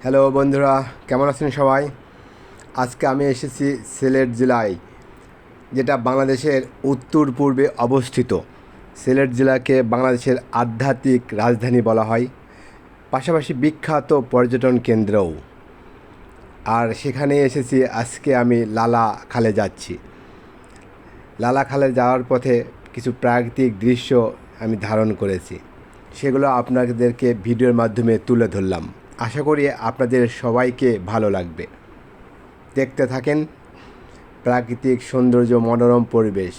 Hello বন্ধুরা, কেমন আছেন সবাই? আজকে আমি এসেছি সিলেট জেলায়, যেটা বাংলাদেশের উত্তর পূর্বে অবস্থিত। সিলেট জেলাকে বাংলাদেশের আধ্যাত্মিক রাজধানী বলা হয়, পাশাপাশি বিখ্যাত পর্যটন কেন্দ্রও। আর সেখানে এসেছি আজকে আমি লালা খালে যাচ্ছি। লালা খালে যাওয়ার পথে কিছু প্রাকৃতিক দৃশ্য আমি ধারণ করেছি, সেগুলো আপনাদেরকে ভিডিওর মাধ্যমে তুলে ধরলাম। আশা করি আপনাদের সবাইকে ভালো লাগবে। দেখতে থাকেন প্রাকৃতিক সৌন্দর্য, মনোরম পরিবেশ।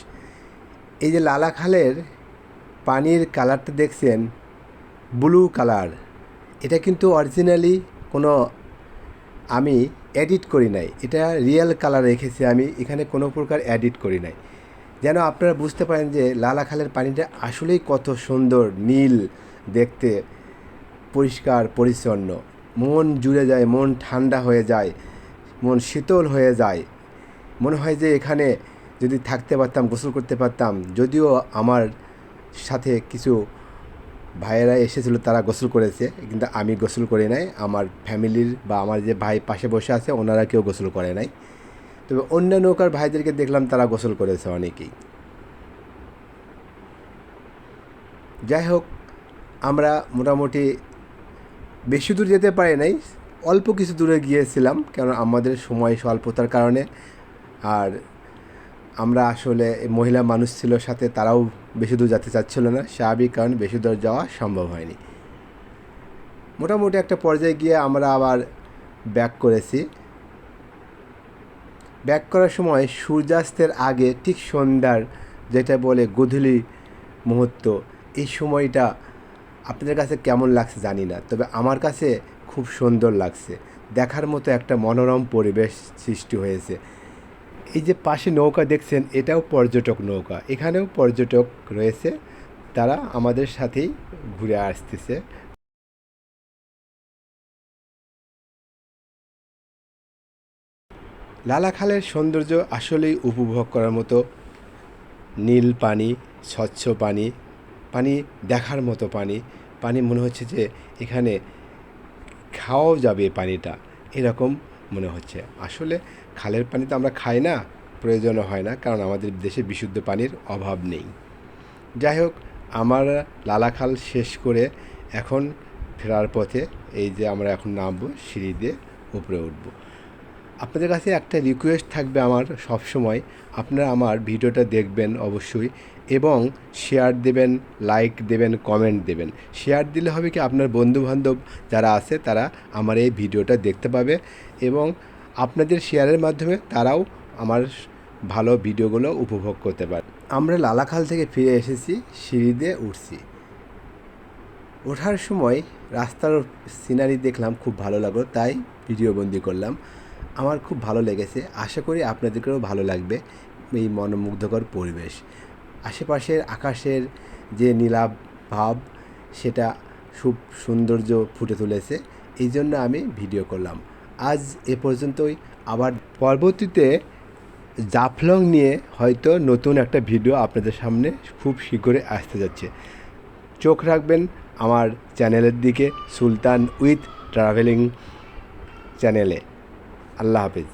এই যে লালা খালের পানির কালারটা দেখছেন, ব্লু কালার। এটা কিন্তু অরিজিনালি কোনো আমি এডিট করি নাই, এটা রিয়েল কালার রেখেছি আমি, এখানে কোনো প্রকার এডিট করি নাই। যেন আপনারা বুঝতে পারেন যে লালা খালের পানিটা আসলেই কত সুন্দর, নীল দেখতে, পরিষ্কার পরিচ্ছন্ন। মন জুড়ে যায়, মন ঠান্ডা হয়ে যায়, মন শীতল হয়ে যায়। মনে হয় যে এখানে যদি থাকতে পারতাম, গোসল করতে পারতাম। যদিও আমার সাথে কিছু ভাইয়েরা এসেছিলো, তারা গোসল করেছে, কিন্তু আমি গোসল করি নাই। আমার ফ্যামিলির বা আমার যে ভাই পাশে বসে আছে, ওনারা কেউ গোসল করে নাই। তবে অন্য নৌকার ভাইদেরকে দেখলাম তারা গোসল করেছে অনেকেই। যাই হোক, আমরা মোটামুটি বেশি দূর যেতে পারি নাই, অল্প কিছু দূরে গিয়েছিলাম, কারণ আমাদের সময় স্বল্পতার কারণে। আর আমরা আসলে মহিলা মানুষ ছিল সাথে, তারাও বেশি দূর যেতে চাচ্ছিল না, স্বাভাবিক কারণ বেশি দূর যাওয়া সম্ভব হয়নি। মোটামুটি একটা পর্যায়ে গিয়ে আমরা আবার ব্যাক করেছি। ব্যাক করার সময় সূর্যাস্তের আগে ঠিক সন্ধ্যার, যেটা বলে গোধূলি মুহূর্ত, এই সময়টা আপনাদের কাছে কেমন লাগছে জানি না, তবে আমার কাছে খুব সুন্দর লাগছে। দেখার মতো একটা মনোরম পরিবেশ সৃষ্টি হয়েছে। এই যে পাশে নৌকা দেখছেন, এটাও পর্যটক নৌকা, এখানেও পর্যটক রয়েছে, তারা আমাদের সাথেই ঘুরে আসতেছে। লালা খালের সৌন্দর্য আসলেই উপভোগ করার মতো। নীল পানি, স্বচ্ছ পানি, পানি দেখার মতো পানি। পানি মনে হচ্ছে যে এখানে খাওয়াও যাবে পানিটা, এরকম মনে হচ্ছে। আসলে খালের পানি তো আমরা খাই না, প্রয়োজনও হয় না, কারণ আমাদের দেশে বিশুদ্ধ পানির অভাব নেই। যাই হোক, আমার লালা খাল শেষ করে এখন ফেরার পথে, এই যে আমরা এখন নামবো, সিঁড়ি দিয়ে উপরে উঠবো। আপনাদের কাছে একটা রিকোয়েস্ট থাকবে আমার সব সময়, আপনারা আমার ভিডিওটা দেখবেন অবশ্যই, এবং শেয়ার দেবেন, লাইক দেবেন, কমেন্ট দেবেন। শেয়ার দিলে হবে কি, আপনার বন্ধুবান্ধব যারা আছে তারা আমার এই ভিডিওটা দেখতে পাবে, এবং আপনাদের শেয়ারের মাধ্যমে তারাও আমার ভালো ভিডিওগুলো উপভোগ করতে পারে। আমরা লালাখাল থেকে ফিরে এসেছি, সিঁড়ি দিয়ে উঠছি। ওঠার সময় রাস্তার সিনারি দেখলাম, খুব ভালো লাগলো, তাই ভিডিও বন্দি করলাম। আমার খুব ভালো লেগেছে, আশা করি আপনাদেরকেও ভালো লাগবে এই মনোমুগ্ধকর পরিবেশ। আশেপাশের আকাশের যে নীলাভ ভাব, সেটা খুব সৌন্দর্য ফুটে তুলেছে, এই জন্য আমি ভিডিও করলাম। আজ এ পর্যন্তই, আবার পরবর্তীতে জাফলং নিয়ে হয়তো নতুন একটা ভিডিও আপনাদের সামনে খুব শীঘ্রই আসতে যাচ্ছে। চোখ রাখবেন আমার চ্যানেলের দিকে, সুলতান উইথ ট্রাভেলিং চ্যানেলে। আল্লাহ হাফিজ।